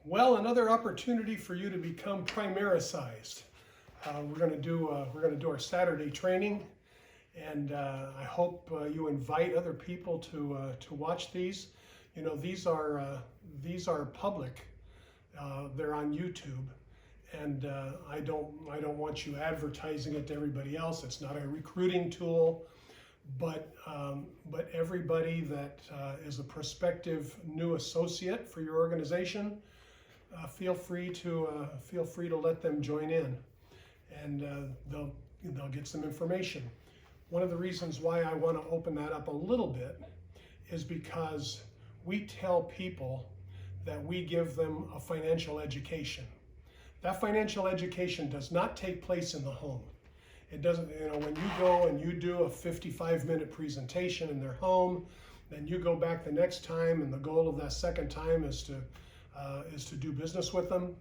Well, another opportunity for you to become Primarisized. We're going to do our Saturday training, and I hope you invite other people to watch these. You know, these are public. They're on YouTube, and I don't want you advertising it to everybody else. It's not a recruiting tool, but everybody that is a prospective new associate for your organization. Feel free to let them join in, and they'll get some information. One of the reasons why I want to open that up a little bit is because we tell people that we give them a financial education. That financial education does not take place in the home. It doesn't, when you go and you do a 55-minute presentation in their home, then you go back the next time, and the goal of that second time is to do business with them.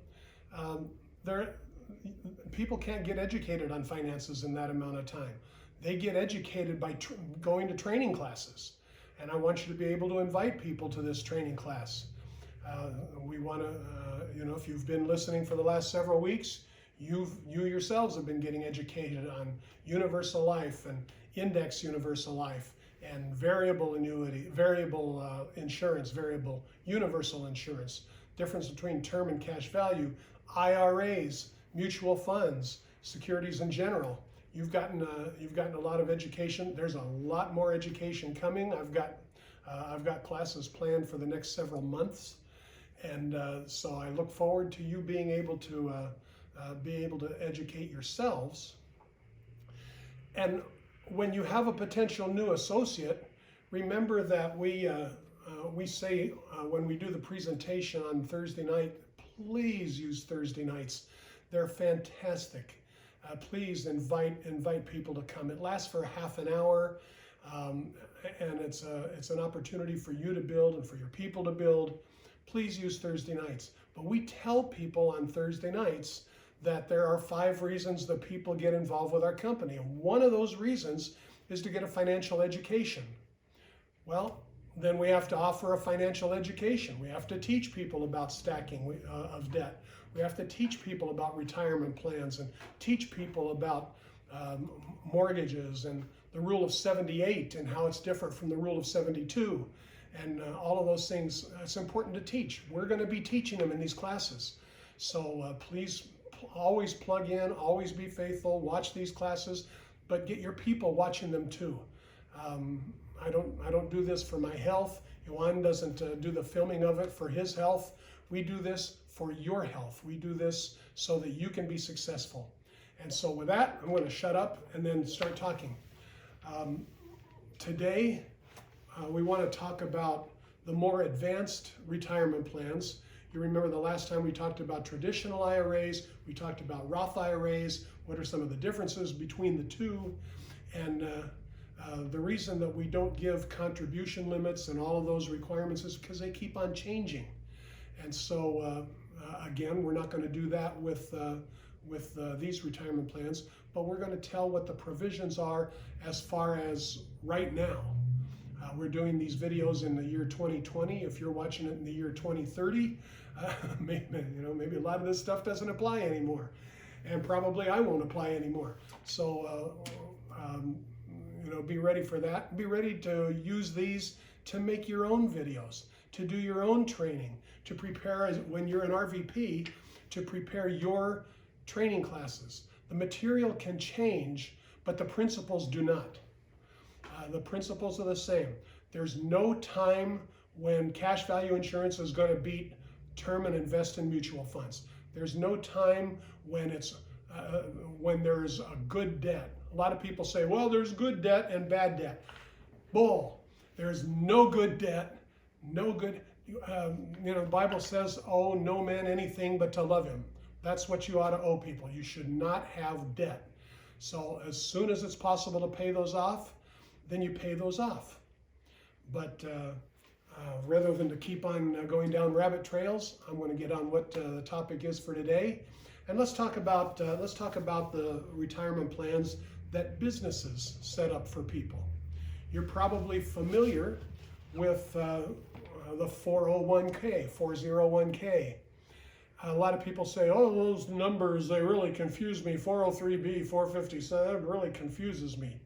People can't get educated on finances in that amount of time. They get educated by going to training classes. And I want you to be able to invite people to this training class. We want to, if you've been listening for the last several weeks, you yourselves have been getting educated on universal life and index universal life and variable annuity, variable insurance, variable universal insurance, difference between term and cash value, IRAs, mutual funds, securities in general. You've gotten a lot of education. There's a lot more education coming. I've got classes planned for the next several months, and so I look forward to you being able to educate yourselves. And when you have a potential new associate, remember that we say when we do the presentation on Thursday night, please use Thursday nights. They're fantastic. Please invite people to come. It lasts for half an hour, and it's an opportunity for you to build and for your people to build. Please use Thursday nights. But we tell people on Thursday nights that there are 5 reasons that people get involved with our company. And one of those reasons is to get a financial education. Well, then we have to offer a financial education. We have to teach people about stacking of debt. We have to teach people about retirement plans and teach people about mortgages and the rule of 78 and how it's different from the rule of 72. And all of those things, it's important to teach. We're going to be teaching them in these classes. So please always plug in, always be faithful, watch these classes, but get your people watching them too. I don't do this for my health. Juan doesn't do the filming of it for his health. We do this for your health. We do this so that you can be successful. And so with that, I'm going to shut up and then start talking. Today, we want to talk about the more advanced retirement plans. You remember the last time we talked about traditional IRAs, we talked about Roth IRAs, what are some of the differences between the two, and the reason that we don't give contribution limits and all of those requirements is because they keep on changing. And so, again, we're not going to do that with these retirement plans, but we're going to tell what the provisions are as far as right now. We're doing these videos in the year 2020. If you're watching it in the year 2030, maybe a lot of this stuff doesn't apply anymore, and probably I won't apply anymore. So, be ready for that. Be ready to use these to make your own videos, to do your own training, to prepare when you're an RVP, to prepare your training classes. The material can change, but the principles do not. The principles are the same. There's no time when cash value insurance is going to beat term and invest in mutual funds. There's no time when when there's a good debt. A lot of people say, well, there's good debt and bad debt. Bull. There's no good debt, no good. The Bible says, owe no man anything but to love him. That's what you ought to owe people. You should not have debt. So as soon as it's possible to pay those off, then you pay those off. But rather than to keep on going down rabbit trails, I'm going to get on what the topic is for today. And let's talk about the retirement plans that businesses set up for people. You're probably familiar with the 401k, A lot of people say, oh, those numbers, they really confuse me. 403B, 457, that really confuses me.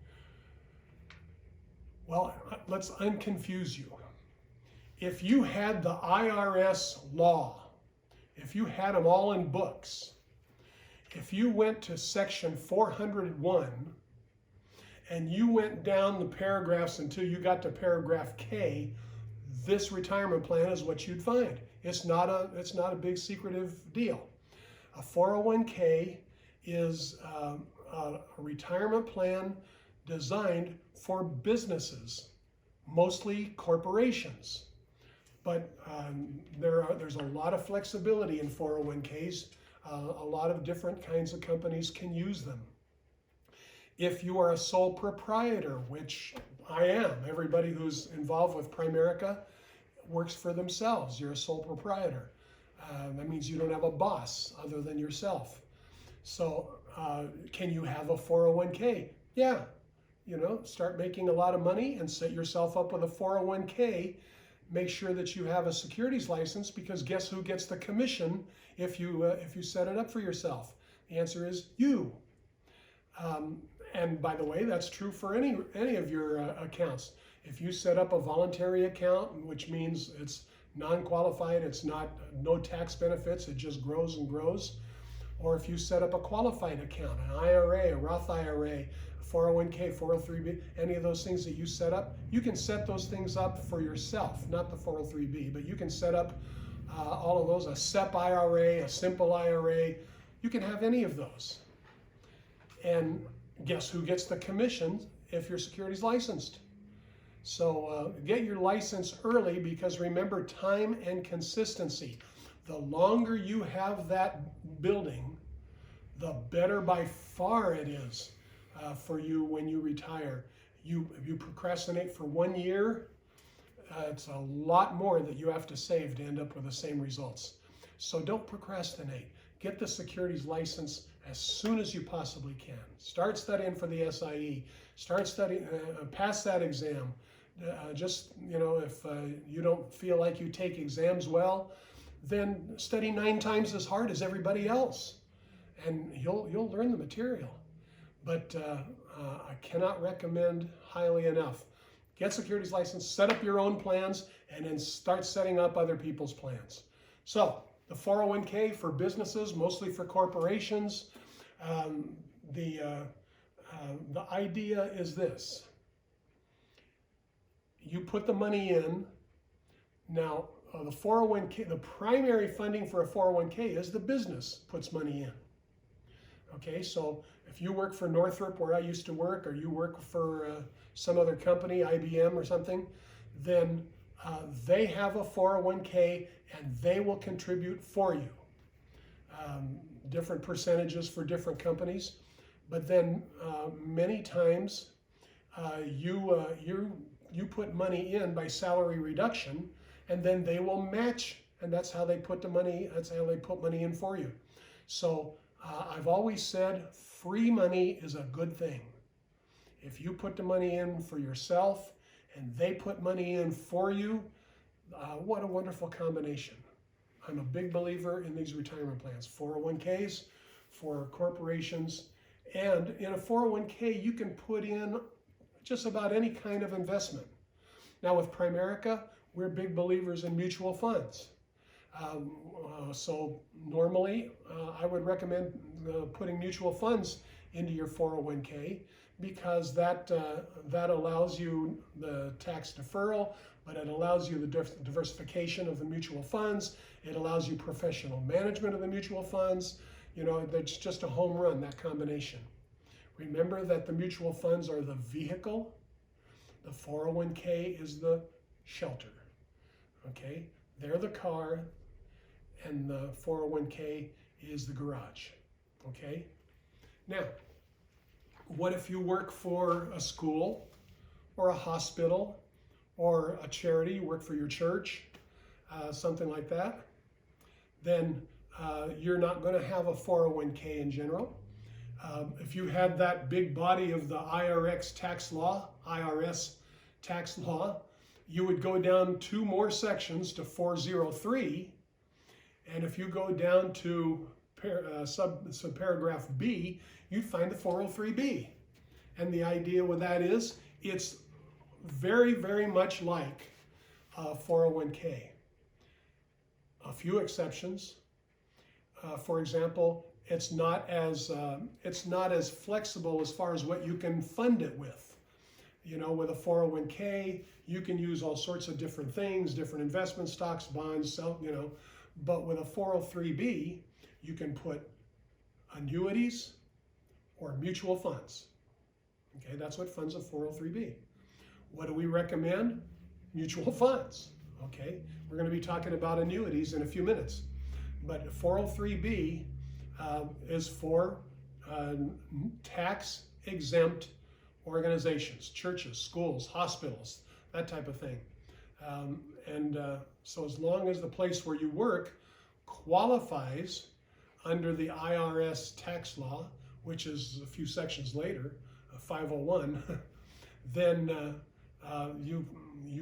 Well, let's unconfuse you. If you had the IRS law, if you had them all in books, if you went to section 401 and you went down the paragraphs until you got to paragraph K, this retirement plan is what you'd find. It's not a big secretive deal. A 401k is a retirement plan designed for businesses, mostly corporations. But there's a lot of flexibility in 401ks. A lot of different kinds of companies can use them. If you are a sole proprietor, which I am, everybody who's involved with Primerica works for themselves. You're a sole proprietor. That means you don't have a boss other than yourself. So can you have a 401k? Yeah. Start making a lot of money and set yourself up with a 401k. Make sure that you have a securities license, because guess who gets the commission if you set it up for yourself? The answer is you. And by the way, that's true for any of your accounts. If you set up a voluntary account, which means it's non-qualified, it's no tax benefits, it just grows and grows. Or if you set up a qualified account, an IRA, a Roth IRA, 401k, 403b, any of those things that you set up, you can set those things up for yourself, not the 403b, but you can set up all of those, a SEP IRA, a simple IRA, you can have any of those. And guess who gets the commission if your securities licensed? So get your license early, because remember, time and consistency. The longer you have that building, the better by far it is for you when you retire. If you procrastinate for 1 year, it's a lot more that you have to save to end up with the same results. So don't procrastinate. Get the securities license as soon as you possibly can. Start studying for the SIE. Start studying, pass that exam. If you don't feel like you take exams well, then study 9 times as hard as everybody else, and you'll learn the material. But I cannot recommend highly enough. Get securities license, set up your own plans, and then start setting up other people's plans. So the 401k for businesses, mostly for corporations. The idea is this. You put the money in. Now, the 401k, the primary funding for a 401k is the business puts money in. Okay, so if you work for Northrop, where I used to work, or you work for some other company, IBM or something, then they have a 401k and they will contribute for you. Different percentages for different companies, but then many times you put money in by salary reduction, and then they will match, and that's how they put the money. That's how they put money in for you. So I've always said free money is a good thing. If you put the money in for yourself and they put money in for you, what a wonderful combination. I'm a big believer in these retirement plans, 401ks for corporations. And in a 401k, you can put in just about any kind of investment. Now with Primerica, we're big believers in mutual funds. So normally, I would recommend putting mutual funds into your 401k, because that allows you the tax deferral, but it allows you the diversification of the mutual funds. It allows you professional management of the mutual funds. That's just a home run, that combination. Remember that the mutual funds are the vehicle. The 401k is the shelter. Okay? They're the car, and the 401k is the garage. Okay? Now, what if you work for a school or a hospital or a charity, you work for your church, something like that? Then you're not going to have a 401k in general. If you had that big body of the IRS tax law, you would go down 2 more sections to 403, And if you go down to subparagraph B, you'd find the 403B. And the idea with that is it's very, very much like 401k. A few exceptions. For example, it's not as flexible as far as what you can fund it with. You know, with a 401k, you can use all sorts of different things, different investment stocks, bonds, you know. But with a 403b, you can put annuities or mutual funds. Okay, that's what funds a 403b. What do we recommend? Mutual funds. Okay, we're going to be talking about annuities in a few minutes. But 403b is for tax-exempt organizations, churches, schools, hospitals, that type of thing. So as long as the place where you work qualifies under the IRS tax law, which is a few sections later, 501, then you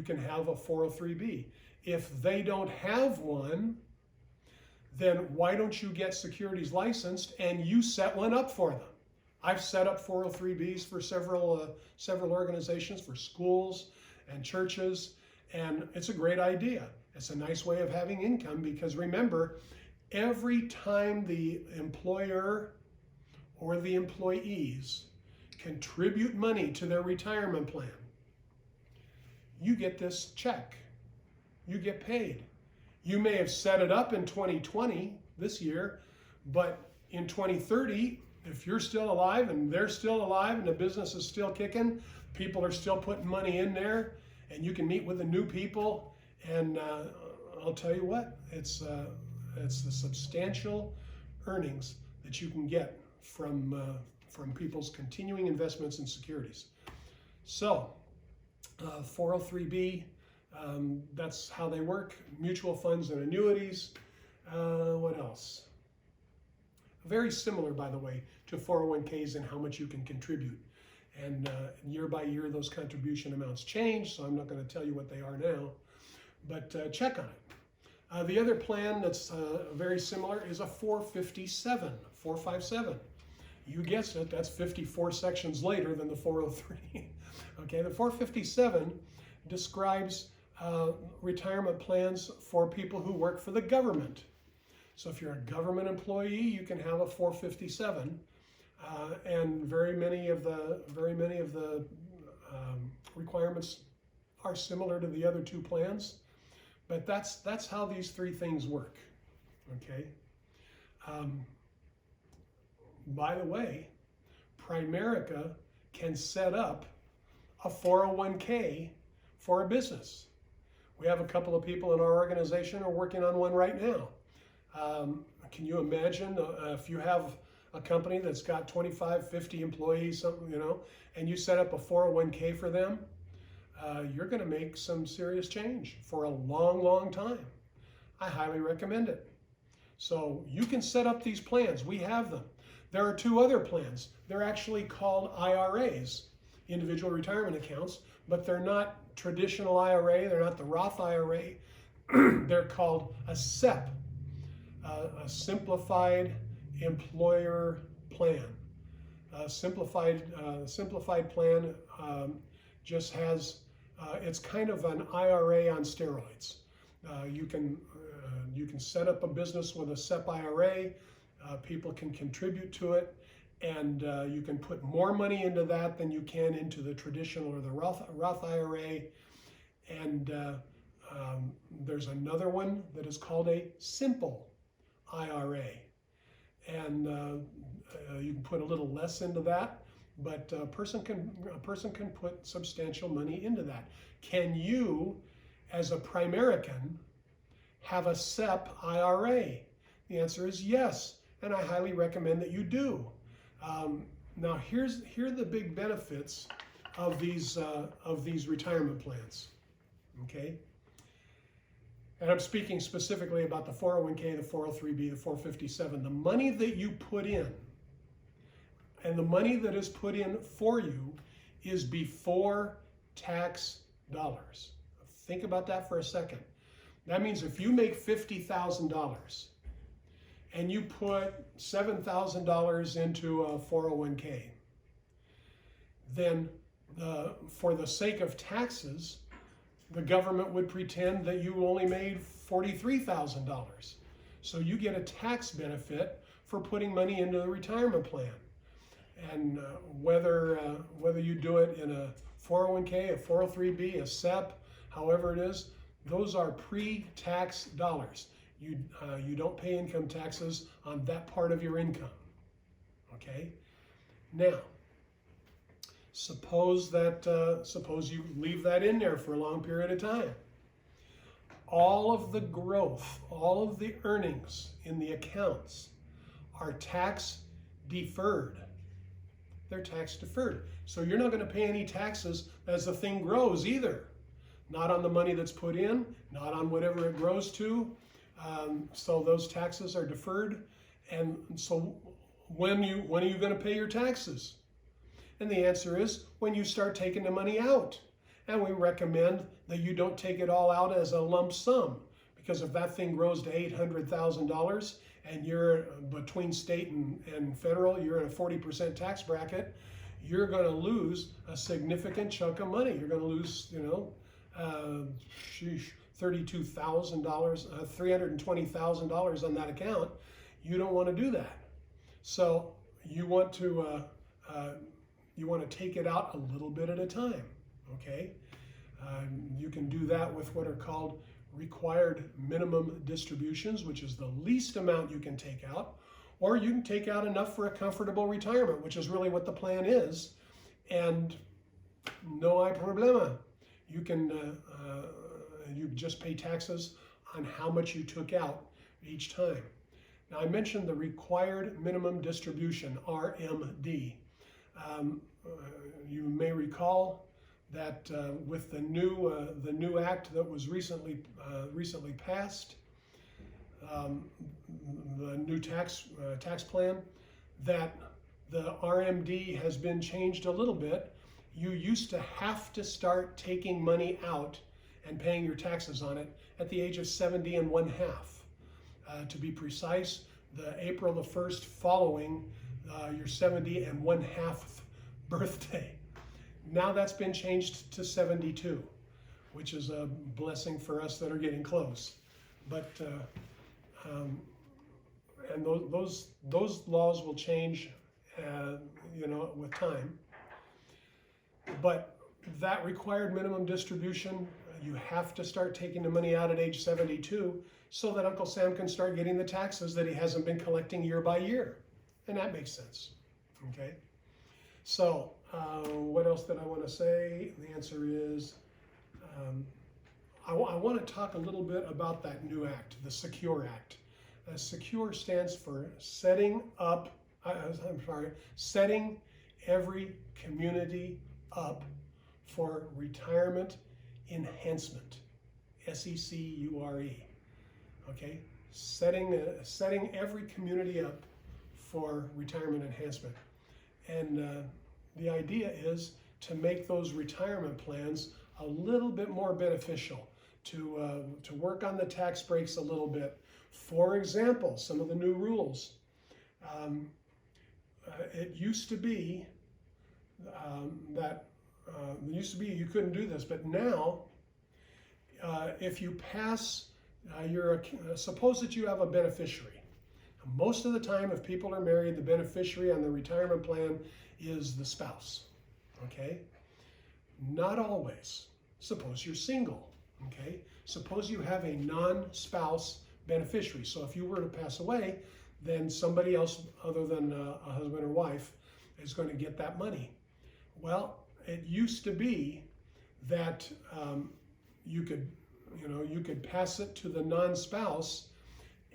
can have a 403b. If they don't have one, then why don't you get securities licensed and you set one up for them? I've set up 403bs for several organizations, for schools and churches, and it's a great idea. It's a nice way of having income because remember, every time the employer or the employees contribute money to their retirement plan, you get this check. You get paid. You may have set it up in 2020, this year, but in 2030, if you're still alive and they're still alive and the business is still kicking, people are still putting money in there, and you can meet with the new people, and I'll tell you what, it's the substantial earnings that you can get from people's continuing investments in securities. So 403b, that's how they work. Mutual funds and annuities. What else? Very similar, by the way, to 401ks and how much you can contribute. And year by year, those contribution amounts change, so I'm not going to tell you what they are now, but check on it. The other plan that's very similar is a 457. You guessed it, that's 54 sections later than the 403. Okay, the 457 describes retirement plans for people who work for the government. So if you're a government employee, you can have a 457, and very many of the requirements are similar to the other two plans. But that's how these three things work. Okay. By the way, Primerica can set up a 401k for a business. We have a couple of people in our organization who are working on one right now. Can you imagine if you have a company that's got 25, 50 employees, something, you know, and you set up a 401k for them, you're going to make some serious change for a long, long time. I highly recommend it. So you can set up these plans. We have them. There are two other plans. They're actually called IRAs, individual retirement accounts, but they're not traditional IRA. They're not the Roth IRA. They're called a SEP, a simplified employer plan. A simplified plan just has, it's kind of an IRA on steroids. You can set up a business with a SEP IRA. People can contribute to it, and you can put more money into that than you can into the traditional or the Roth IRA. And there's another one that is called a simple IRA, and you can put a little less into that, but a person can put substantial money into that. Can you, as a Primerican, have a SEP IRA? The answer is yes, and I highly recommend that you do. Now, here are the big benefits of these retirement plans. Okay, and I'm speaking specifically about the 401k, the 403b, the 457. The money that you put in, and the money that is put in for you, is before tax dollars. Think about that for a second. That means if you make $50,000 and you put $7,000 into a 401k, then for the sake of taxes, the government would pretend that you only made $43,000. So you get a tax benefit for putting money into the retirement plan. And whether you do it in a 401k, a 403b, a SEP, however it is, those are pre-tax dollars. You don't pay income taxes on that part of your income. Okay? Now, suppose you leave that in there for a long period of time. All of the growth, all of the earnings in the accounts are tax deferred. They're tax deferred. So you're not going to pay any taxes as the thing grows either. Not on the money that's put in, not on whatever it grows to. So those taxes are deferred. And so when are you going to pay your taxes? And the answer is when you start taking the money out. And we recommend that you don't take it all out as a lump sum, because if that thing grows to $800,000 and you're between state and federal, you're in a 40% tax bracket, you're going to lose a significant chunk of money. You're going to lose, $32,000, $320,000 on that account. You don't want to do that. So you want to take it out a little bit at a time. Okay, you can do that with what are called required minimum distributions, which is the least amount you can take out, or you can take out enough for a comfortable retirement, which is really what the plan is, and no hay problema. You can you just pay taxes on how much you took out each time. Now I mentioned the required minimum distribution, RMD. You may recall that with the new act that was recently passed, the new tax plan, that the RMD has been changed a little bit. You used to have to start taking money out and paying your taxes on it at the age of 70 1/2. To be precise, the April the 1st following your 70 1/2 birthday. Now that's been changed to 72, which is a blessing for us that are getting close. But and those laws will change, with time. But that required minimum distribution, you have to start taking the money out at age 72 so that Uncle Sam can start getting the taxes that he hasn't been collecting year by year. And that makes sense. Okay? So, what else did I want to say? The answer is, I want to talk a little bit about that new act, the SECURE Act. SECURE stands for setting every community up for retirement enhancement. SECURE. Okay? Setting every community up for retirement enhancement. And the idea is to make those retirement plans a little bit more beneficial, to work on the tax breaks a little bit. For example, some of the new rules. It used to be you couldn't do this, but now if you pass suppose that you have a beneficiary. Most of the time, if people are married, the beneficiary on the retirement plan is the spouse, okay? Not always. Suppose you're single, okay? Suppose you have a non-spouse beneficiary. So if you were to pass away, then somebody else other than a husband or wife is going to get that money. Well, it used to be that you could pass it to the non-spouse,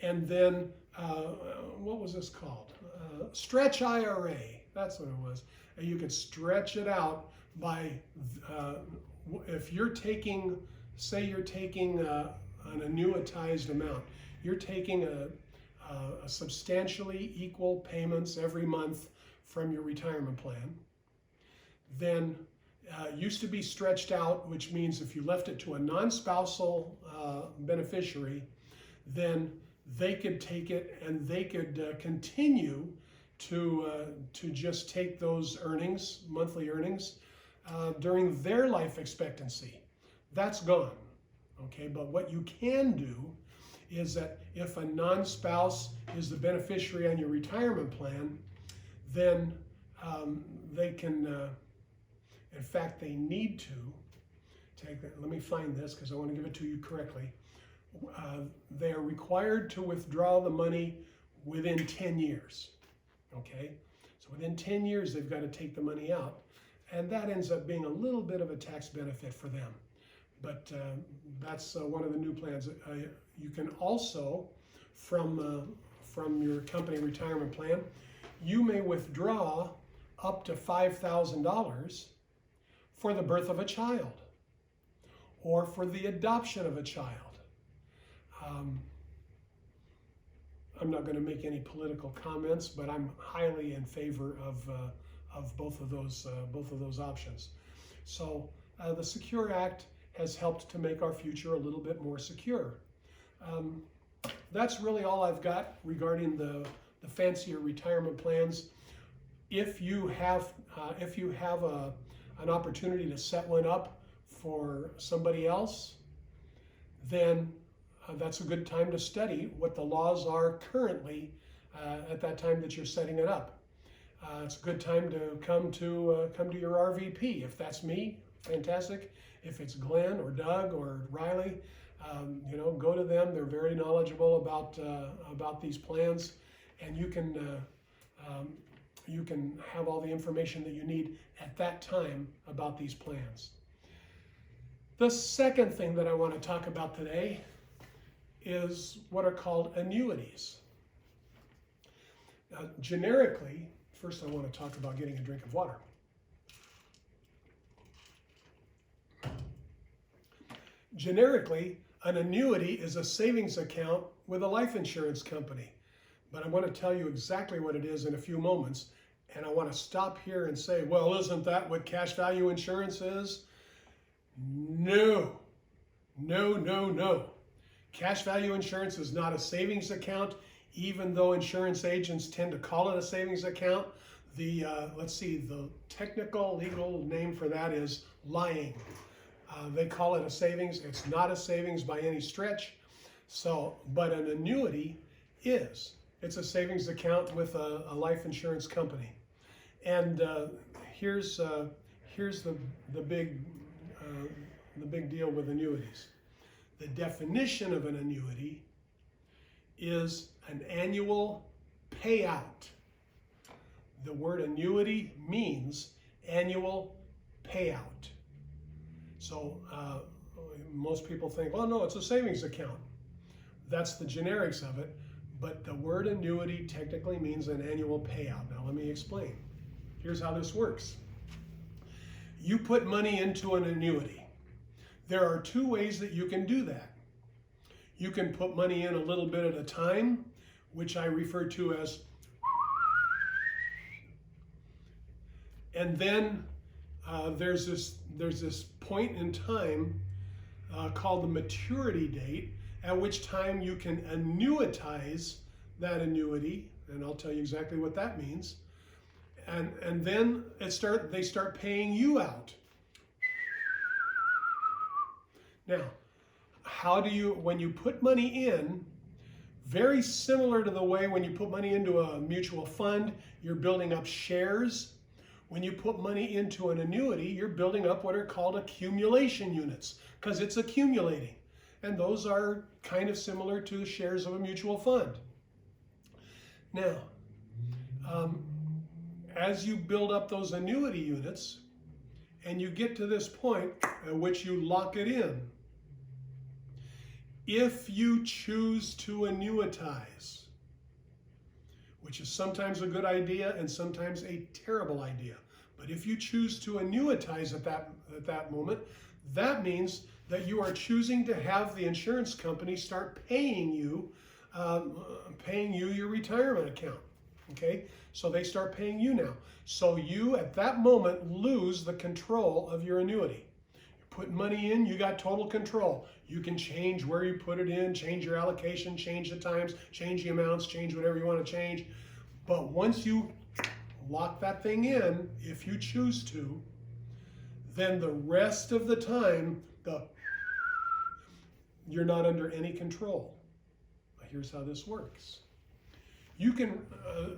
and then what was this called? Stretch IRA. That's what it was. And you could stretch it out by if you're taking, say you're taking an annuitized amount. You're taking a substantially equal payments every month from your retirement plan. Then Used to be stretched out, which means if you left it to a non-spousal beneficiary, then they could take it and they could continue to just take those earnings, monthly earnings, during their life expectancy. That's gone. Okay, but what you can do is that if a non-spouse is the beneficiary on your retirement plan, then they can, in fact, they need to take that. Let me find this because I want to give it to you correctly. They are required to withdraw the money within 10 years. Okay, so within 10 years, they've got to take the money out. And that ends up being a little bit of a tax benefit for them. But that's one of the new plans. You can also, from your company retirement plan, you may withdraw up to $5,000 for the birth of a child or for the adoption of a child. I'm not going to make any political comments, but I'm highly in favor of both of those options. So the Secure Act has helped to make our future a little bit more secure. That's really all I've got regarding the fancier retirement plans. If you have an opportunity to set one up for somebody else, then that's a good time to study what the laws are currently at that time that you're setting it up. It's a good time to come to your RVP. If that's me, fantastic. If it's Glenn or Doug or Riley, go to them. They're very knowledgeable about these plans, and you can have all the information that you need at that time about these plans. The second thing that I want to talk about today is what are called annuities. Now, generically, first I want to talk about getting a drink of water. Generically, an annuity is a savings account with a life insurance company. But I want to tell you exactly what it is in a few moments. And I want to stop here and say, well, isn't that what cash value insurance is? No. No, no, no. Cash value insurance is not a savings account, even though insurance agents tend to call it a savings account. The technical legal name for that is lying. They call it a savings. It's not a savings by any stretch. But an annuity is. It's a savings account with a life insurance company. And here's the big deal with annuities. The definition of an annuity is an annual payout. The word annuity means annual payout. So most people think, well, no, it's a savings account. That's the generics of it. But the word annuity technically means an annual payout. Now let me explain. Here's how this works. You put money into an annuity. There are two ways that you can do that. You can put money in a little bit at a time, which I refer to as, and then there's this point in time called the maturity date, at which time you can annuitize that annuity, and I'll tell you exactly what that means. And then they start paying you out. Now, when you put money in, very similar to the way when you put money into a mutual fund, you're building up shares. When you put money into an annuity, you're building up what are called accumulation units, because it's accumulating. And those are kind of similar to shares of a mutual fund. Now, as you build up those annuity units, and you get to this point at which you lock it in, if you choose to annuitize, which is sometimes a good idea and sometimes a terrible idea, but if you choose to annuitize at that moment, that means that you are choosing to have the insurance company start paying you your retirement account. Okay, so they start paying you now. So you, at that moment, lose the control of your annuity. You're putting money in, you got total control. You can change where you put it in, change your allocation, change the times, change the amounts, change whatever you want to change. But once you lock that thing in, if you choose to, then the rest of the time, you're not under any control. Here's how this works. You can,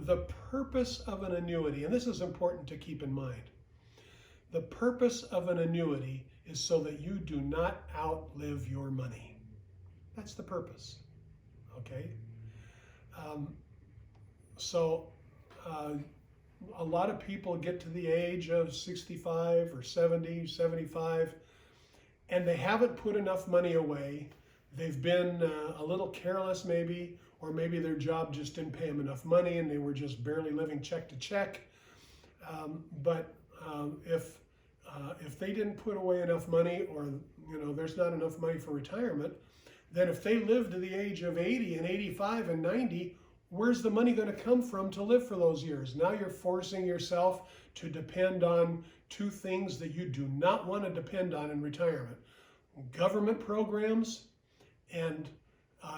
the purpose of an annuity, and this is important to keep in mind, the purpose of an annuity is so that you do not outlive your money. That's the purpose, okay? A lot of people get to the age of 65 or 70, 75, and they haven't put enough money away. They've been a little careless maybe, or maybe their job just didn't pay them enough money and they were just barely living check to check. If they didn't put away enough money, or there's not enough money for retirement, then if they live to the age of 80 and 85 and 90, where's the money going to come from to live for those years? Now you're forcing yourself to depend on two things that you do not want to depend on in retirement: government programs and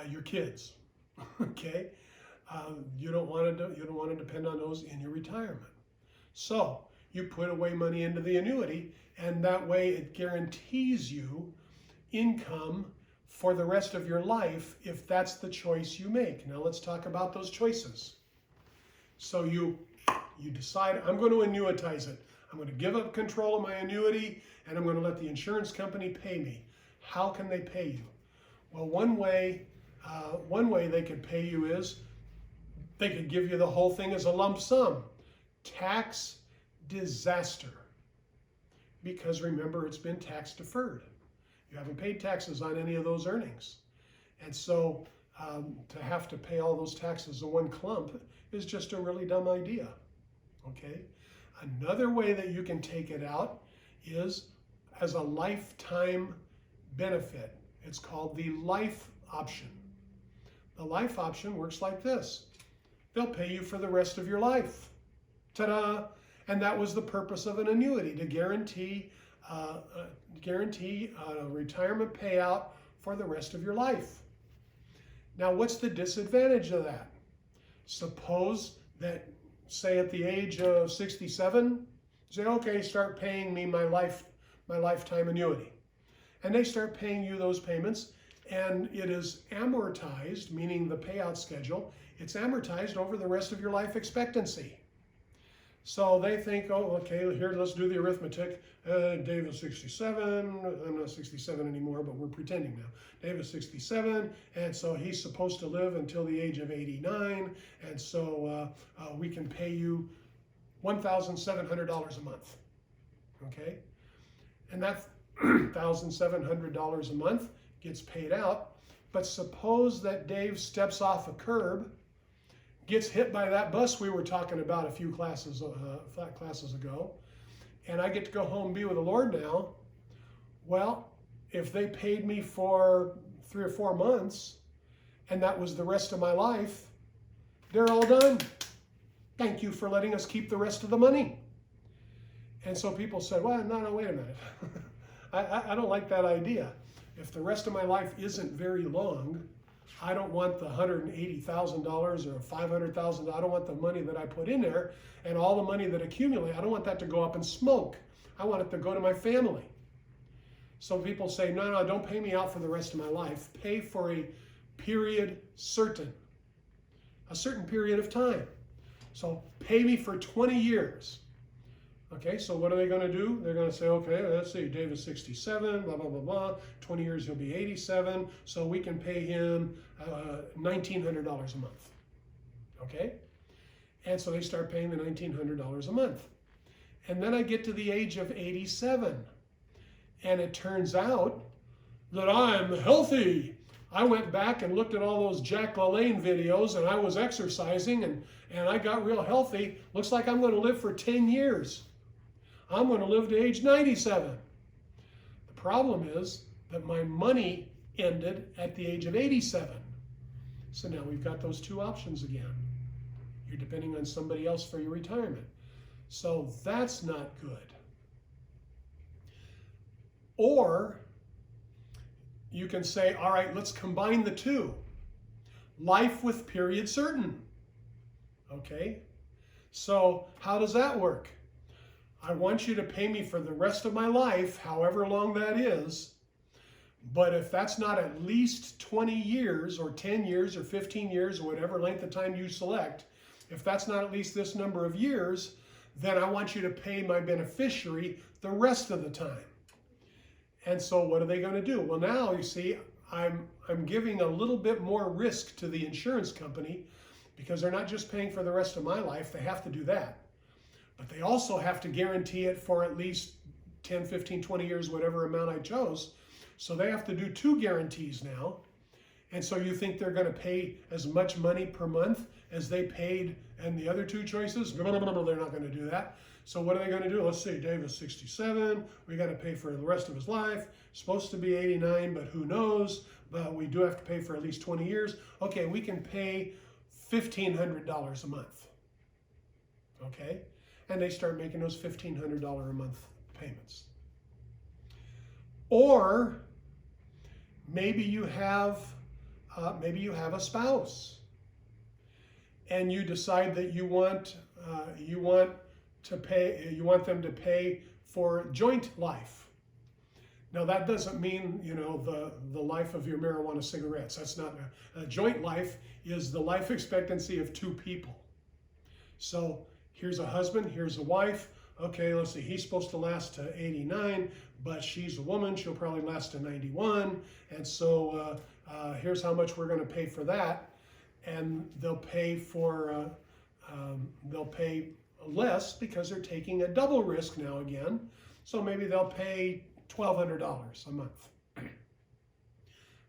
your kids. Okay, you don't want to depend on those in your retirement. So you put away money into the annuity, and that way it guarantees you income for the rest of your life if that's the choice you make. Now let's talk about those choices. So you decide, I'm going to annuitize it. I'm going to give up control of my annuity, and I'm going to let the insurance company pay me. How can they pay you? Well, one way they could pay you is they could give you the whole thing as a lump sum. Tax disaster. Because remember, it's been tax deferred. You haven't paid taxes on any of those earnings. And so to have to pay all those taxes in one clump is just a really dumb idea. Okay? Another way that you can take it out is as a lifetime benefit. It's called the life option. The life option works like this. They'll pay you for the rest of your life. Ta-da! And that was the purpose of an annuity, to guarantee a retirement payout for the rest of your life. Now, what's the disadvantage of that? Suppose that, say at the age of 67, say, okay, start paying me my lifetime annuity. And they start paying you those payments, and it is amortized, meaning the payout schedule, it's amortized over the rest of your life expectancy. So they think, oh, okay, here, let's do the arithmetic. Dave is 67. I'm not 67 anymore, but we're pretending now. Dave is 67, and so he's supposed to live until the age of 89, and so we can pay you $1,700 a month, okay? And that $1,700 a month gets paid out, but suppose that Dave steps off a curb, gets hit by that bus we were talking about a few classes ago, and I get to go home and be with the Lord now. Well, if they paid me for 3 or 4 months, and that was the rest of my life, they're all done. Thank you for letting us keep the rest of the money. And so people said, well, no, wait a minute. I don't like that idea. If the rest of my life isn't very long, I don't want the $180,000 or $500,000. I don't want the money that I put in there and all the money that accumulate. I don't want that to go up in smoke. I want it to go to my family. So people say, no, don't pay me out for the rest of my life. Pay for a period certain, a certain period of time. So pay me for 20 years. Okay, so what are they going to do? They're going to say, okay, let's see, Dave is 67, blah, blah, blah, blah. 20 years, he'll be 87, so we can pay him $1,900 a month. Okay? And so they start paying the $1,900 a month. And then I get to the age of 87, and it turns out that I'm healthy. I went back and looked at all those Jack LaLanne videos, and I was exercising, and I got real healthy. Looks like I'm going to live for 10 years. I'm going to live to age 97. The problem is that my money ended at the age of 87. So now we've got those two options again. You're depending on somebody else for your retirement. So that's not good. Or you can say, all right, let's combine the two. Life with period certain. Okay? So how does that work? I want you to pay me for the rest of my life, however long that is. But if that's not at least 20 years or 10 years or 15 years or whatever length of time you select, if that's not at least this number of years, then I want you to pay my beneficiary the rest of the time. And so what are they going to do? Well, now you see, I'm giving a little bit more risk to the insurance company because they're not just paying for the rest of my life. They have to do that. But they also have to guarantee it for at least 10, 15, 20 years, whatever amount I chose. So they have to do two guarantees now. And so you think they're going to pay as much money per month as they paid in the other two choices? No, they're not going to do that. So what are they going to do? Let's say Dave is 67. We got to pay for the rest of his life. Supposed to be 89, but who knows? But we do have to pay for at least 20 years. Okay, we can pay $1,500 a month. Okay? And they start making those $1,500 a month payments. Or maybe you have a spouse, and you decide that you want them to pay for joint life. Now that doesn't mean the life of your marijuana cigarettes. That's not a joint life. Is the life expectancy of two people. So here's a husband, here's a wife. Okay, let's see, he's supposed to last to 89, but she's a woman, she'll probably last to 91. And so here's how much we're going to pay for that. And they'll pay less because they're taking a double risk now again. So maybe they'll pay $1,200 a month.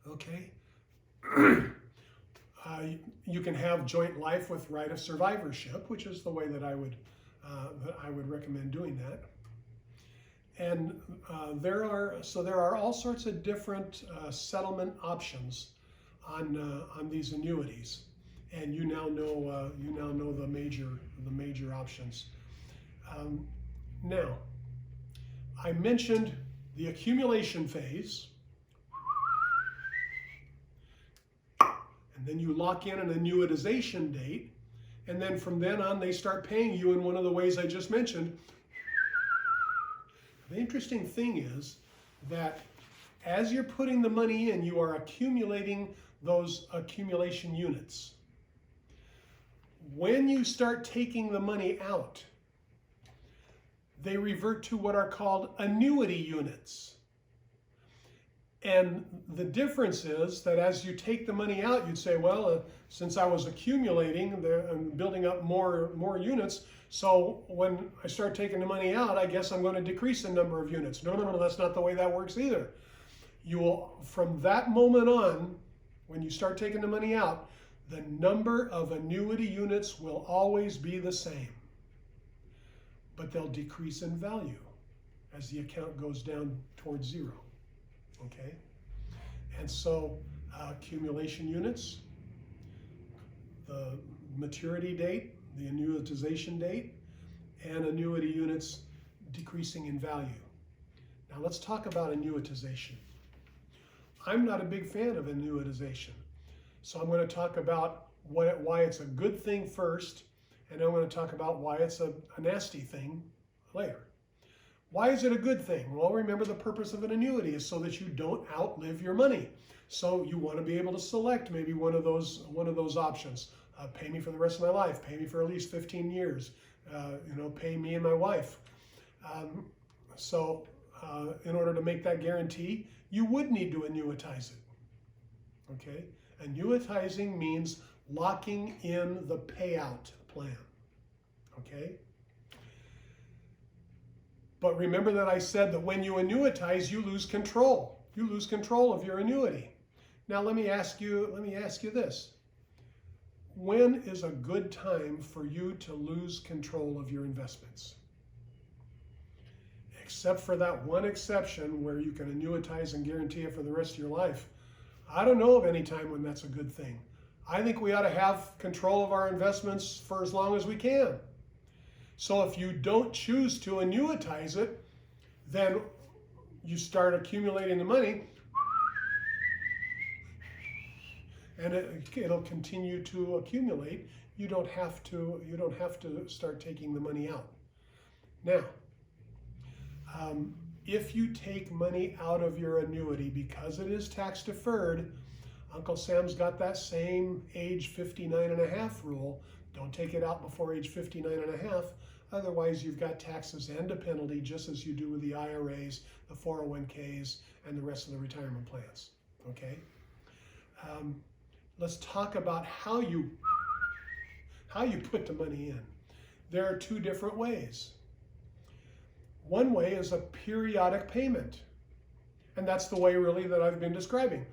Okay. You can have joint life with right of survivorship, which is the way that I would recommend doing that. And there are all sorts of different settlement options on these annuities, and you now know the major options. Now, I mentioned the accumulation phase. And then you lock in an annuitization date, and then from then on they start paying you in one of the ways I just mentioned. The interesting thing is that as you're putting the money in, you are accumulating those accumulation units. When you start taking the money out, they revert to what are called annuity units. And the difference is that as you take the money out, you'd say, well, since I was accumulating and building up more units, so when I start taking the money out, I guess I'm going to decrease the number of units. No, that's not the way that works either. You will, from that moment on, when you start taking the money out, the number of annuity units will always be the same, but they'll decrease in value as the account goes down towards zero. Okay, and so accumulation units, the maturity date, the annuitization date, and annuity units decreasing in value. Now let's talk about annuitization. I'm not a big fan of annuitization, so I'm going to talk about why it's a good thing first, and then I'm going to talk about why it's a nasty thing later. Why is it a good thing? Well, remember, the purpose of an annuity is so that you don't outlive your money. So you want to be able to select maybe one of those options. Pay me for the rest of my life. Pay me for at least 15 years. Pay me and my wife. In order to make that guarantee, you would need to annuitize it. Okay? Annuitizing means locking in the payout plan. Okay? But remember that I said that when you annuitize, you lose control. You lose control of your annuity. Now let me ask you this. When is a good time for you to lose control of your investments? Except for that one exception where you can annuitize and guarantee it for the rest of your life. I don't know of any time when that's a good thing. I think we ought to have control of our investments for as long as we can. So if you don't choose to annuitize it, then you start accumulating the money, and it'll continue to accumulate. You don't have to start taking the money out. Now, if you take money out of your annuity because it is tax deferred, Uncle Sam's got that same age 59 and a half rule. Don't take it out before age 59 and a half. Otherwise, you've got taxes and a penalty, just as you do with the IRAs, the 401ks, and the rest of the retirement plans. Okay? Let's talk about how you put the money in. There are two different ways. One way is a periodic payment. And that's the way really that I've been describing.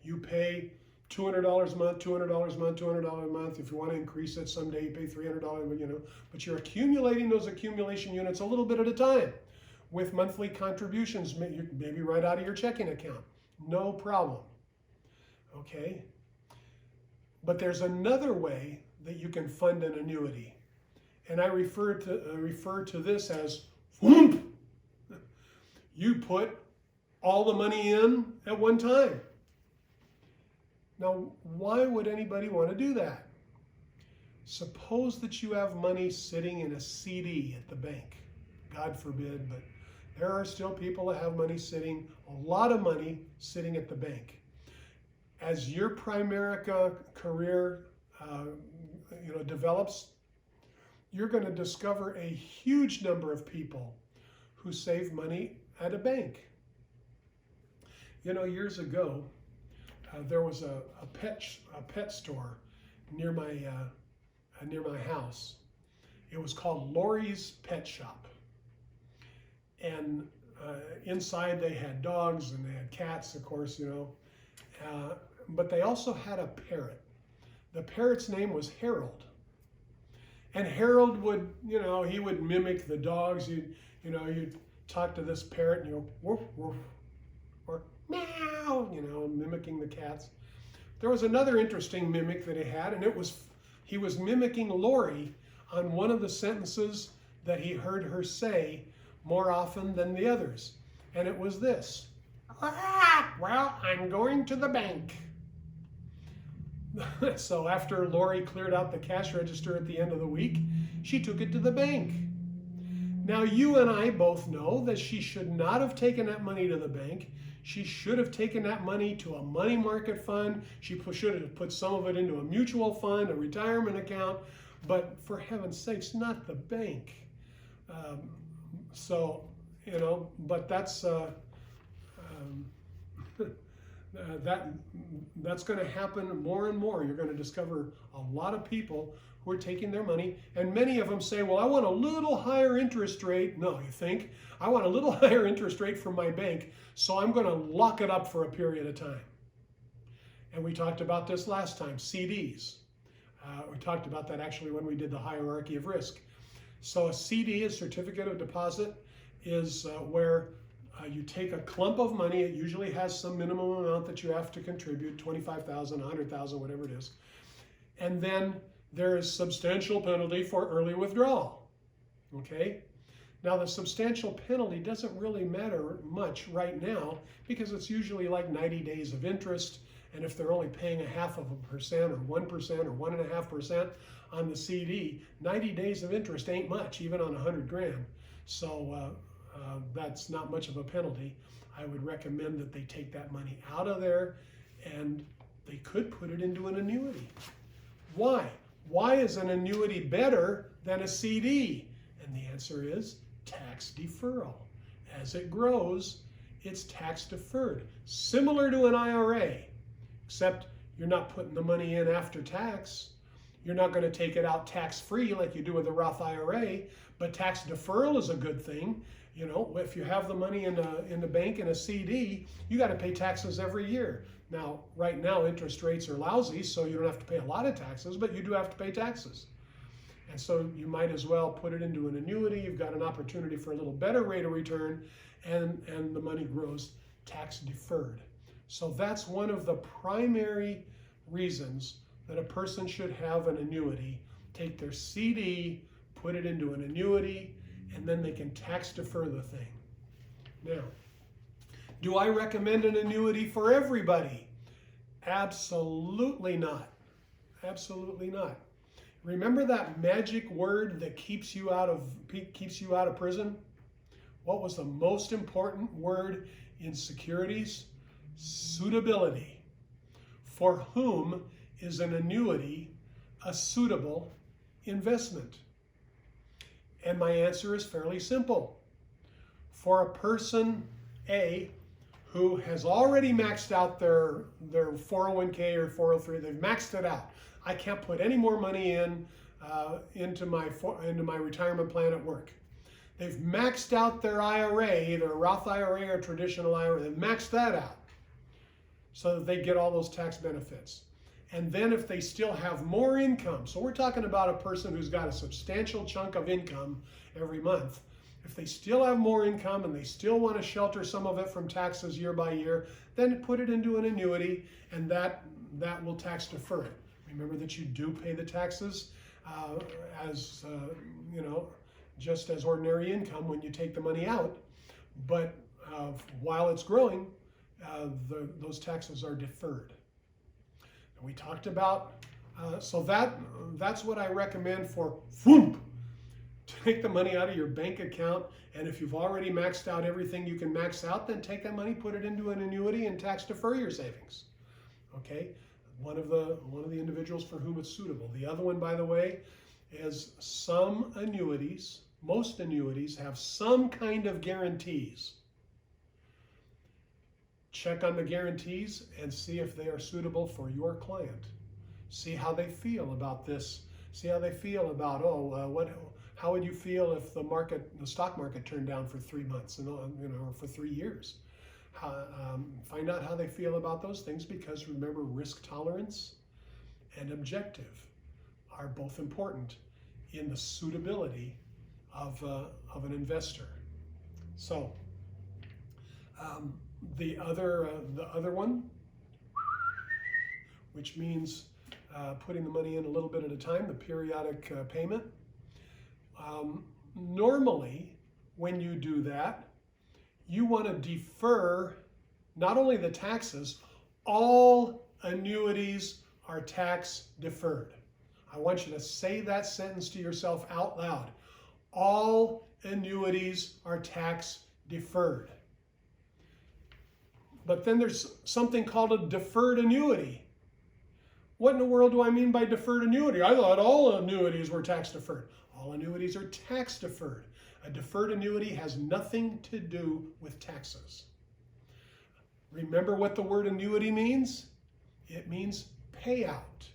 You pay $200 a month, $200 a month, $200 a month. If you want to increase it someday, you pay $300, but you're accumulating those accumulation units a little bit at a time with monthly contributions, maybe right out of your checking account. No problem. Okay? But there's another way that you can fund an annuity. And I refer to this as whoomp. You put all the money in at one time. Now, why would anybody want to do that? Suppose that you have money sitting in a CD at the bank. God forbid, but there are still people that have money sitting, a lot of money sitting at the bank. As your Primerica career develops, you're going to discover a huge number of people who save money at a bank. Years ago, there was a pet store near my house. It was called Lori's Pet Shop, and inside they had dogs and they had cats, of course, but they also had a parrot. The parrot's name was Harold, and Harold would, he would mimic the dogs. You'd talk to this parrot and you go woof woof or meow, mimicking the cats. There was another interesting mimic that he had, and he was mimicking Lori on one of the sentences that he heard her say more often than the others. And it was this: well, I'm going to the bank. So after Lori cleared out the cash register at the end of the week, she took it to the bank. Now, you and I both know that she should not have taken that money to the bank. She should have taken that money to a money market fund. She should have put some of it into a mutual fund, a retirement account, but for heaven's sakes, not the bank. But that's that's going to happen more and more. You're going to discover a lot of people who are taking their money, and many of them say, well, I want a little higher interest rate. No, you think, I want a little higher interest rate from my bank, so I'm going to lock it up for a period of time. And we talked about this last time, CDs. We talked about that actually when we did the hierarchy of risk. So a CD, a certificate of deposit, is where you take a clump of money. It usually has some minimum amount that you have to contribute, $25,000, $100,000, whatever it is. And then there is substantial penalty for early withdrawal. Okay? Now, the substantial penalty doesn't really matter much right now because it's usually like 90 days of interest. And if they're only paying 0.5% or 1% or 1.5% on the CD, 90 days of interest ain't much, even on 100 grand. So that's not much of a penalty. I would recommend that they take that money out of there, and they could put it into an annuity. Why? Why is an annuity better than a CD? And the answer is tax deferral. As it grows, it's tax deferred. Similar to an IRA, except you're not putting the money in after tax. You're not going to take it out tax-free like you do with a Roth IRA, but tax deferral is a good thing. If you have the money in the bank in a CD, you got to pay taxes every year. Now, right now, interest rates are lousy, so you don't have to pay a lot of taxes, but you do have to pay taxes. And so you might as well put it into an annuity. You've got an opportunity for a little better rate of return, and the money grows tax deferred. So that's one of the primary reasons that a person should have an annuity. Take their CD, put it into an annuity, and then they can tax defer the thing. Now, do I recommend an annuity for everybody? Absolutely not. Absolutely not. Remember that magic word that keeps you out of prison? What was the most important word in securities? Suitability. For whom is an annuity a suitable investment? And my answer is fairly simple. For a person, A, who has already maxed out their 401k or 403, they've maxed it out. I can't put any more money into my retirement plan at work. They've maxed out their IRA, either a Roth IRA or traditional IRA. They've maxed that out so that they get all those tax benefits. And then if they still have more income, so we're talking about a person who's got a substantial chunk of income every month. If they still have more income and they still want to shelter some of it from taxes year by year, then put it into an annuity, and that will tax defer it. Remember that you do pay the taxes just as ordinary income when you take the money out, but while it's growing, those taxes are deferred. And we talked about, so that's what I recommend for whoop. Take the money out of your bank account, and if you've already maxed out everything you can max out, then take that money, put it into an annuity, and tax defer your savings. Okay, one of the individuals for whom it's suitable. The other one, by the way, is some annuities. Most annuities have some kind of guarantees. Check on the guarantees and see if they are suitable for your client. See how they feel about this. See how they feel about how would you feel if the stock market turned down for 3 months, or for 3 years? Find out how they feel about those things, because remember, risk tolerance and objective are both important in the suitability of an investor. So the other one, which means putting the money in a little bit at a time, the periodic payment. Normally, when you do that, you want to defer not only the taxes, all annuities are tax deferred. I want you to say that sentence to yourself out loud. All annuities are tax deferred. But then there's something called a deferred annuity. What in the world do I mean by deferred annuity? I thought all annuities were tax deferred. All annuities are tax deferred. A deferred annuity has nothing to do with taxes. Remember what the word annuity means? It means payout.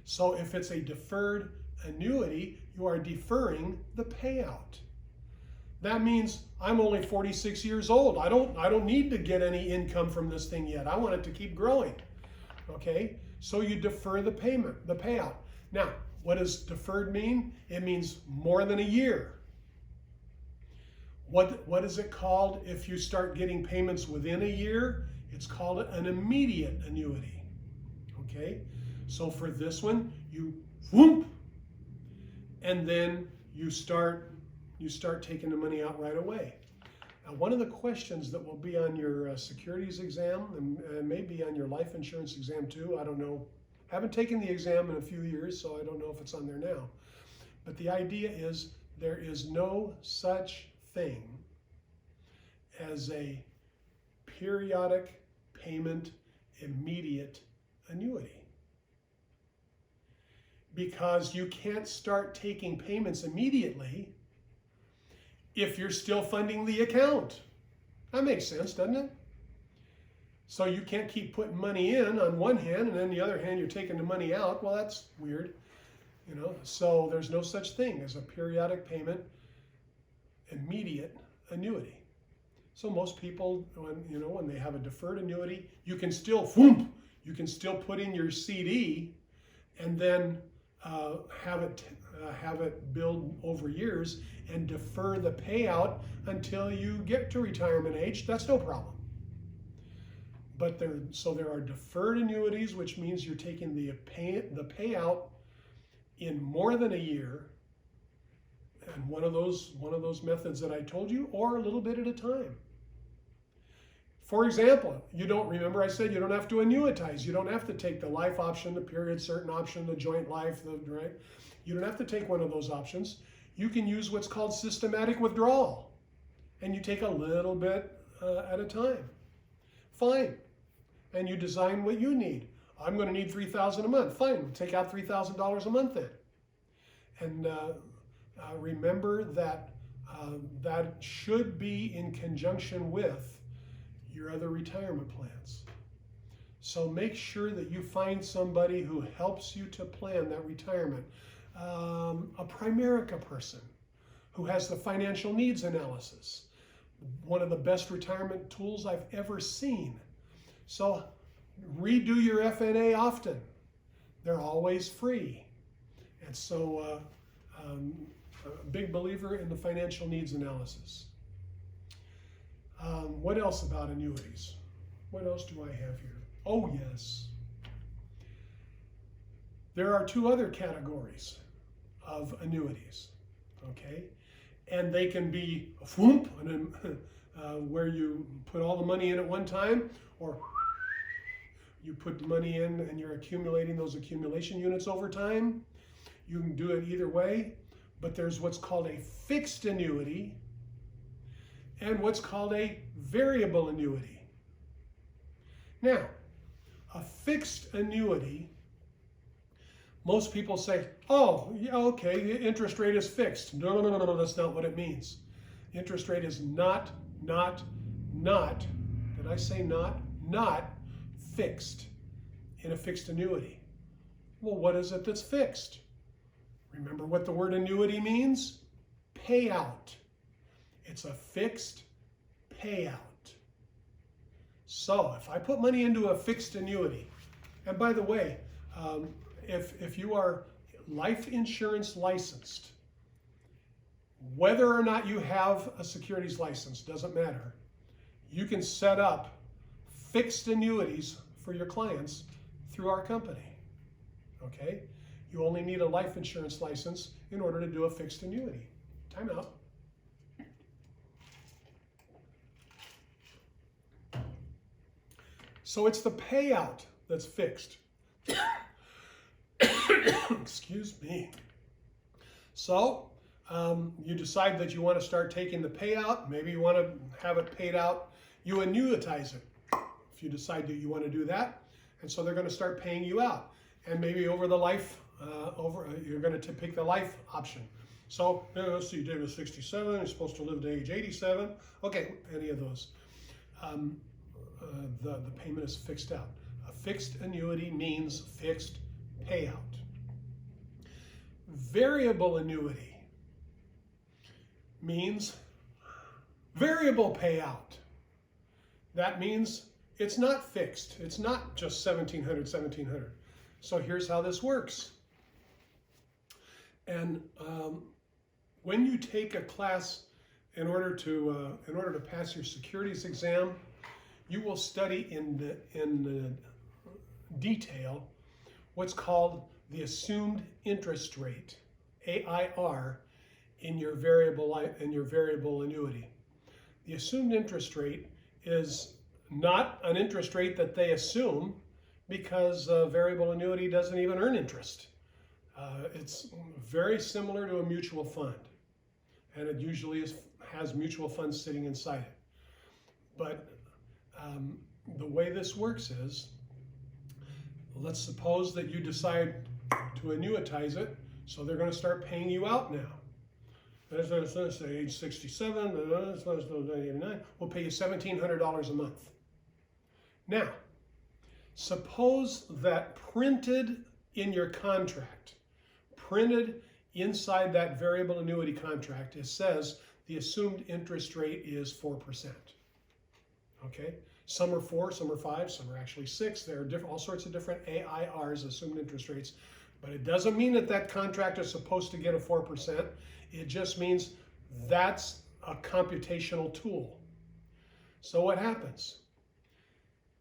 So if it's a deferred annuity, you are deferring the payout. That means I'm only 46 years old. I don't need to get any income from this thing yet. I want it to keep growing. Okay? So you defer the payout. Now, what does deferred mean? It means more than a year. What is it called if you start getting payments within a year? It's called an immediate annuity. Okay? So for this one, you whoop, and then you start taking the money out right away. Now, one of the questions that will be on your securities exam and maybe on your life insurance exam too, I don't know. Haven't taken the exam in a few years, so I don't know if it's on there now. But the idea is there is no such thing as a periodic payment immediate annuity, because you can't start taking payments immediately if you're still funding the account. That makes sense, doesn't it? So you can't keep putting money in on one hand, and then the other hand you're taking the money out. Well, that's weird, So there's no such thing as a periodic payment immediate annuity. So most people, when they have a deferred annuity, you can still put in your CD and then have it build over years and defer the payout until you get to retirement age. That's no problem. But there are deferred annuities, which means you're taking the payout in more than a year, and one of those methods that I told you, or a little bit at a time. For example, you don't remember I said you don't have to annuitize. You don't have to take the life option, the period certain option, the joint life, right? You don't have to take one of those options. You can use what's called systematic withdrawal, and you take a little bit at a time. Fine. And you design what you need. I'm going to need $3,000 a month. Fine. We'll take out $3,000 a month then. And remember that that should be in conjunction with your other retirement plans. So make sure that you find somebody who helps you to plan that retirement. A Primerica person who has the financial needs analysis. One of the best retirement tools I've ever seen. So redo your FNA often. They're always free. And so a big believer in the financial needs analysis. What else about annuities? What else do I have here? Oh, yes. There are two other categories of annuities, okay? And they can be a whoop, where you put all the money in at one time, or you put the money in and you're accumulating those accumulation units over time. You can do it either way, but there's what's called a fixed annuity and what's called a variable annuity. Now, a fixed annuity, most people say, oh, yeah, okay, the interest rate is fixed. No, that's not what it means. Interest rate is not, did I say not fixed in a fixed annuity. Well, what is it that's fixed? Remember what the word annuity means? Payout. It's a fixed payout. So if I put money into a fixed annuity, and by the way, if you are life insurance licensed, whether or not you have a securities license, doesn't matter. You can set up fixed annuities for your clients through our company, okay? You only need a life insurance license in order to do a fixed annuity. Time out. So it's the payout that's fixed. Excuse me. So you decide that you want to start taking the payout. Maybe you want to have it paid out. You annuitize it if you decide that you want to do that. And so they're going to start paying you out. And maybe over the life, you're going to pick the life option. So let's see, David is 67. He's supposed to live to age 87. Okay, any of those. The payment is fixed out. A fixed annuity means fixed payout. Variable annuity means variable payout. That means it's not fixed. It's not just $1,700. So here's how this works. And when you take a class in order to pass your securities exam, you will study in detail what's called the assumed interest rate, AIR, in your variable annuity. The assumed interest rate is not an interest rate that they assume, because a variable annuity doesn't even earn interest. It's very similar to a mutual fund, and it usually has mutual funds sitting inside it. But the way this works is, let's suppose that you decide to annuitize it, so they're going to start paying you out now. Let's say age 67, 89, we'll pay you $1,700 a month. Now, suppose that printed in your contract, printed inside that variable annuity contract, it says the assumed interest rate is 4%. Okay? Some are 4, some are 5, some are actually 6. There are all sorts of different AIRs, assumed interest rates. But it doesn't mean that that contract is supposed to get a 4%. It just means that's a computational tool. So what happens?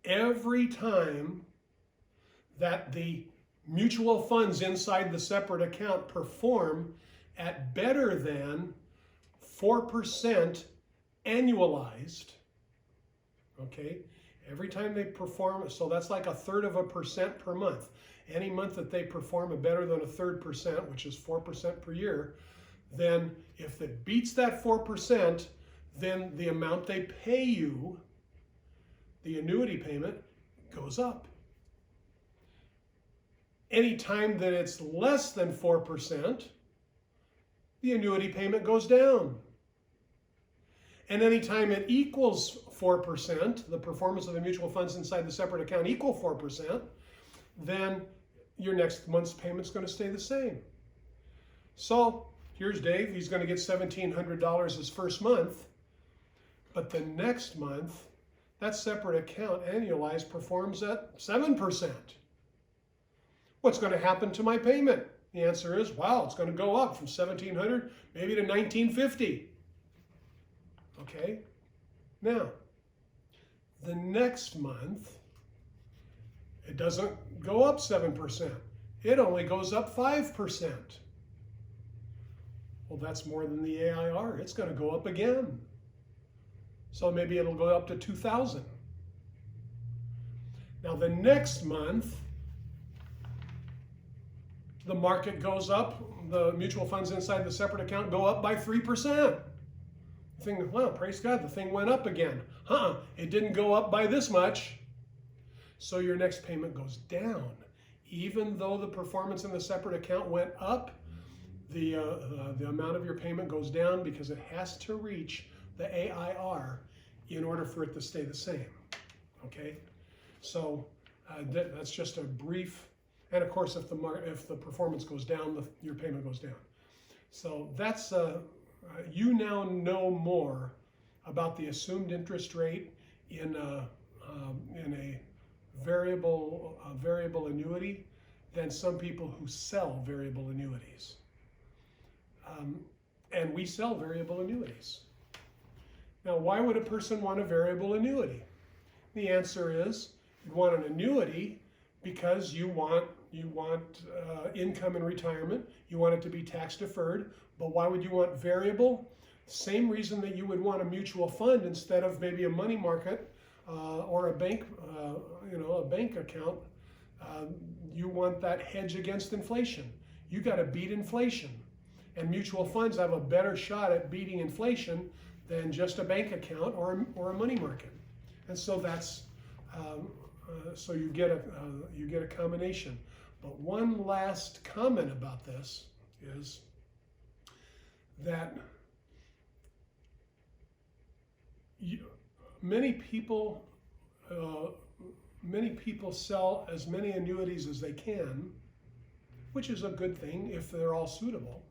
every time that the mutual funds inside the separate account perform at better than 4% annualized, okay? Every time they perform, so that's like 1/3% per month. Any month that they perform a better than 1/3%, which is 4% per year, then if it beats that 4%, then the amount they pay you, the annuity payment, goes up. Anytime that it's less than 4%, the annuity payment goes down. And anytime it equals 4%, the performance of the mutual funds inside the separate account equal 4%, then your next month's payment's going to stay the same. So here's Dave. He's going to get $1,700 his first month, but the next month, that separate account annualized performs at 7%. What's going to happen to my payment? The answer is, wow, it's going to go up from $1,700 maybe to $1,950. Okay? Now, the next month, it doesn't go up 7%. It only goes up 5%. Well, that's more than the AIR. It's going to go up again. So maybe it'll go up to $2,000. Now, the next month, the market goes up, the mutual funds inside the separate account go up by 3%. You think, well, praise God, the thing went up again. It didn't go up by this much. So your next payment goes down. Even though the performance in the separate account went up, the amount of your payment goes down because it has to reach the AIR in order for it to stay the same. Okay? So that's just a brief. And of course, if the performance goes down, your payment goes down. So that's you now know more about the assumed interest rate in a variable annuity than some people who sell variable annuities. And we sell variable annuities. Now, why would a person want a variable annuity? The answer is you want an annuity because you want income in retirement. You want it to be tax deferred. But why would you want variable? Same reason that you would want a mutual fund instead of maybe a money market or a bank, a bank account. You want that hedge against inflation. You got to beat inflation. And mutual funds have a better shot at beating inflation than just a bank account or a money market. And so that's so you get a combination. But one last comment about this is that many people sell as many annuities as they can, which is a good thing if they're all suitable.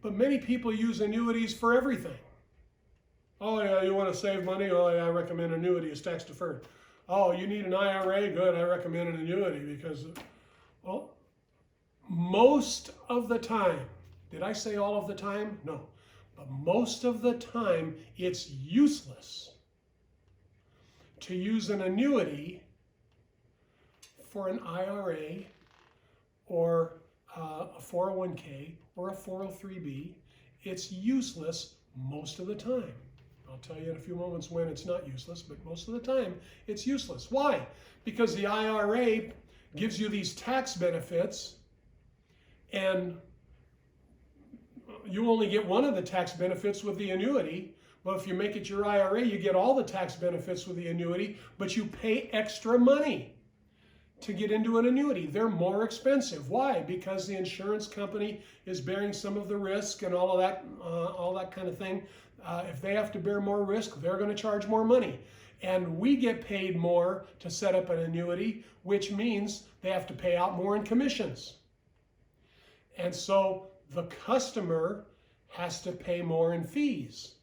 But many people use annuities for everything. Oh yeah, you want to save money? Oh yeah, I recommend annuity. It's tax deferred. Oh, you need an IRA? Good, I recommend an annuity because, well, most of the time, did I say all of the time? No. But most of the time, it's useless to use an annuity for an IRA or a 401k or a 403b. It's useless most of the time. I'll tell you in a few moments when it's not useless, but most of the time it's useless. Why? Because the IRA gives you these tax benefits and you only get one of the tax benefits with the annuity. Well, if you make it your IRA, you get all the tax benefits with the annuity, but you pay extra money to get into an annuity. They're more expensive. Why? Because the insurance company is bearing some of the risk and all that kind of thing. If they have to bear more risk, they're going to charge more money. And we get paid more to set up an annuity, which means they have to pay out more in commissions. And so the customer has to pay more in fees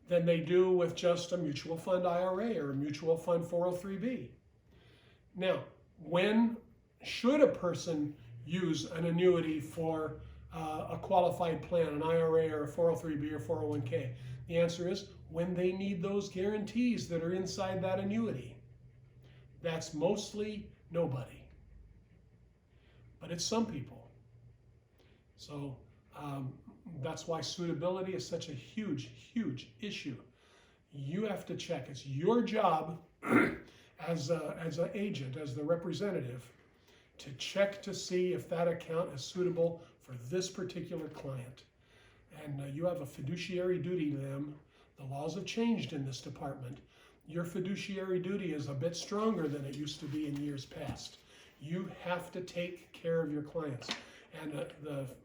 than they do with just a mutual fund IRA or a mutual fund 403b. Now, when should a person use an annuity for a qualified plan, an IRA or a 403b or 401k? The answer is when they need those guarantees that are inside that annuity. That's mostly nobody, but it's some people. So that's why suitability is such a huge, huge issue. You have to check. It's your job as an agent, as the representative, to check to see if that account is suitable for this particular client. And you have a fiduciary duty to them. The laws have changed in this department. Your fiduciary duty is a bit stronger than it used to be in years past. You have to take care of your clients. And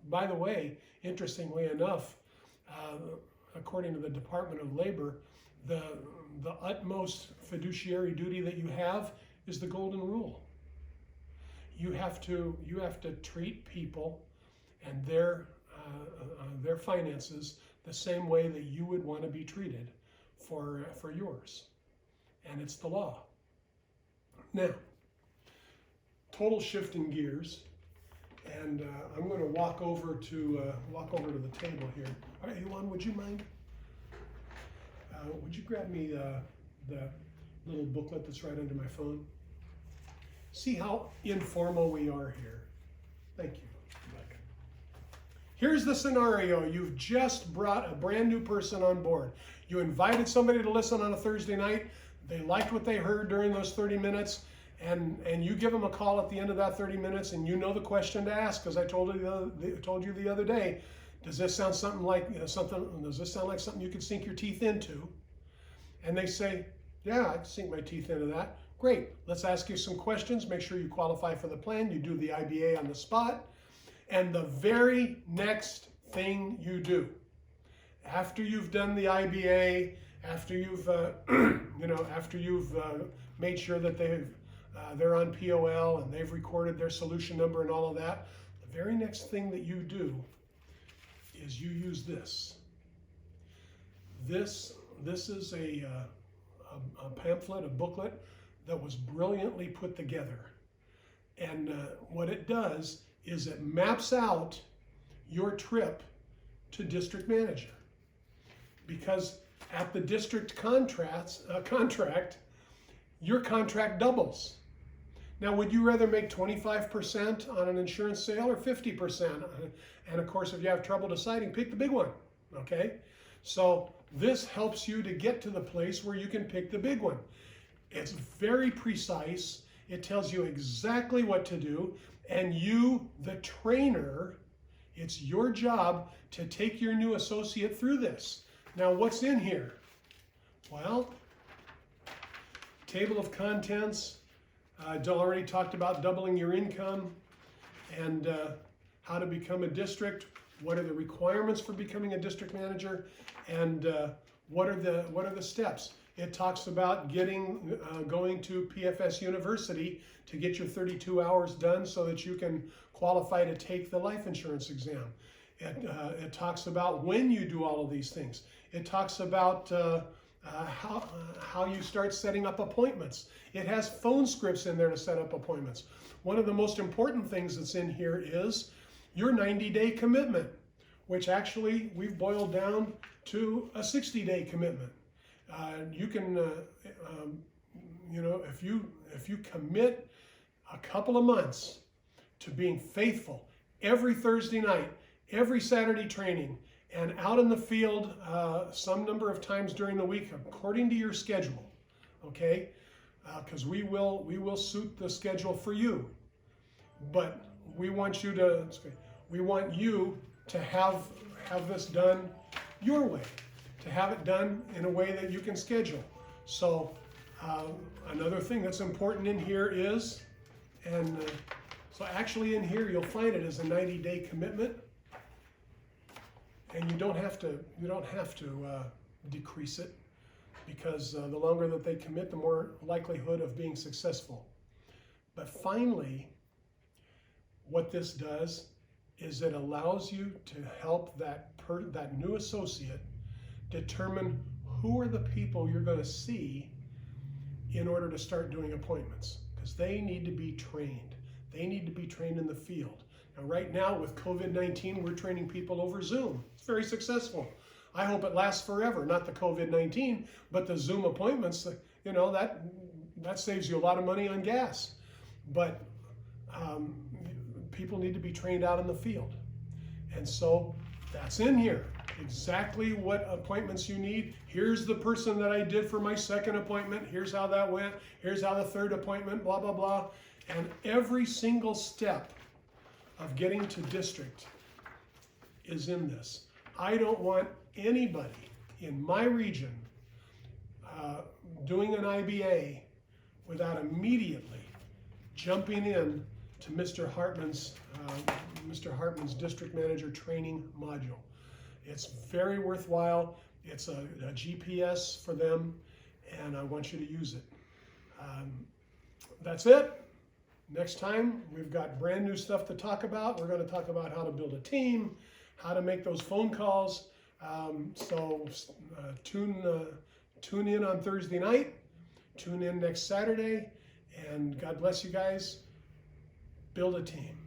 by the way, interestingly enough, according to the Department of Labor, the utmost fiduciary duty that you have is the golden rule. You have to treat people and their finances the same way that you would want to be treated for yours, and it's the law. Now, total shift in gears, and I'm going to walk over to the table here. All right, Yuan, would you mind? Would you grab me the little booklet that's right under my phone? See how informal we are here. Thank you. Here's the scenario. You've just brought a brand new person on board. You invited somebody to listen on a Thursday night. They liked what they heard during those 30 minutes, and you give them a call at the end of that 30 minutes, and you know the question to ask, because I told you the other day. Does this sound Does this sound like something you could sink your teeth into? And they say, yeah, I can sink my teeth into that. Great. Let's ask you some questions. Make sure you qualify for the plan. You do the IBA on the spot. And the very next thing you do, after you've done the IBA, after you've made sure that they're on POL and they've recorded their solution number and all of that, the very next thing that you do is you use this. This is a pamphlet, a booklet that was brilliantly put together. And what it does is it maps out your trip to district manager. Because at the district contract, your contract doubles. Now, would you rather make 25% on an insurance sale or 50%? And of course, if you have trouble deciding, pick the big one, okay? So this helps you to get to the place where you can pick the big one. It's very precise. It tells you exactly what to do. And you, the trainer, it's your job to take your new associate through this. Now, what's in here? Well, table of contents. I already talked about doubling your income and how to become a district. What are the requirements for becoming a district manager? And what are the steps? It talks about going to PFS University to get your 32 hours done so that you can qualify to take the life insurance exam. It talks about when you do all of these things. It talks about how you start setting up appointments. It has phone scripts in there to set up appointments. One of the most important things that's in here is your 90-day commitment, which actually we've boiled down to a 60-day commitment. You can, if you commit a couple of months to being faithful every Thursday night, every Saturday training, and out in the field some number of times during the week according to your schedule, okay? Because we will suit the schedule for you, but we want you to have this done your way, to have it done in a way that you can schedule. So another thing that's important in here is, so actually in here you'll find it as a 90-day commitment, and you don't have to decrease it, because the longer that they commit, the more likelihood of being successful. But finally, what this does is it allows you to help that new associate determine who are the people you're going to see in order to start doing appointments, because they need to be trained. They need to be trained in the field. Now, right now with COVID-19, we're training people over Zoom. It's very successful. I hope it lasts forever, not the COVID-19, but the Zoom appointments, that saves you a lot of money on gas. But people need to be trained out in the field. And so that's in here. Exactly what appointments you need. Here's the person that I did for my second appointment. Here's how that went. Here's how the third appointment, blah, blah, blah. And every single step of getting to district is in this. I don't want anybody in my region doing an IBA without immediately jumping in to Mr. Hartman's district manager training module. It's very worthwhile. It's a GPS for them, and I want you to use it. That's it. Next time, we've got brand new stuff to talk about. We're going to talk about how to build a team, how to make those phone calls. So tune in on Thursday night. Tune in next Saturday, and God bless you guys. Build a team.